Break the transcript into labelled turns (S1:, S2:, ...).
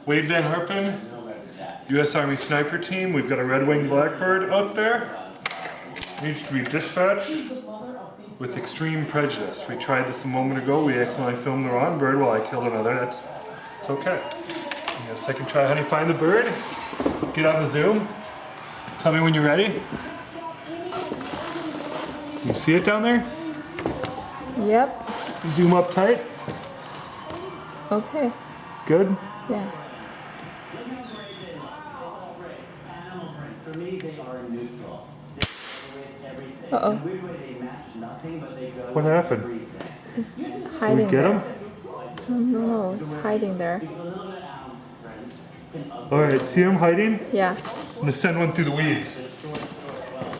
S1: Wade Van Herpen, U.S. Army Sniper Team. We've got a red-winged blackbird out there. Needs to be dispatched with extreme prejudice. We tried this a moment ago. We accidentally filmed the wrong bird while I killed another. It's okay. You got a second try, honey. Find the bird. Get on the zoom. Tell me when you're ready. You see it down there?
S2: Yep.
S1: Zoom up tight.
S2: Okay.
S1: Good.
S2: Yeah. Uh-oh.
S1: What happened?
S2: It's
S1: Did
S2: hiding
S1: we get
S2: there.
S1: him?
S2: No, it's hiding there.
S1: All right, see him hiding?
S2: Yeah.
S1: I'm gonna send one through the weeds.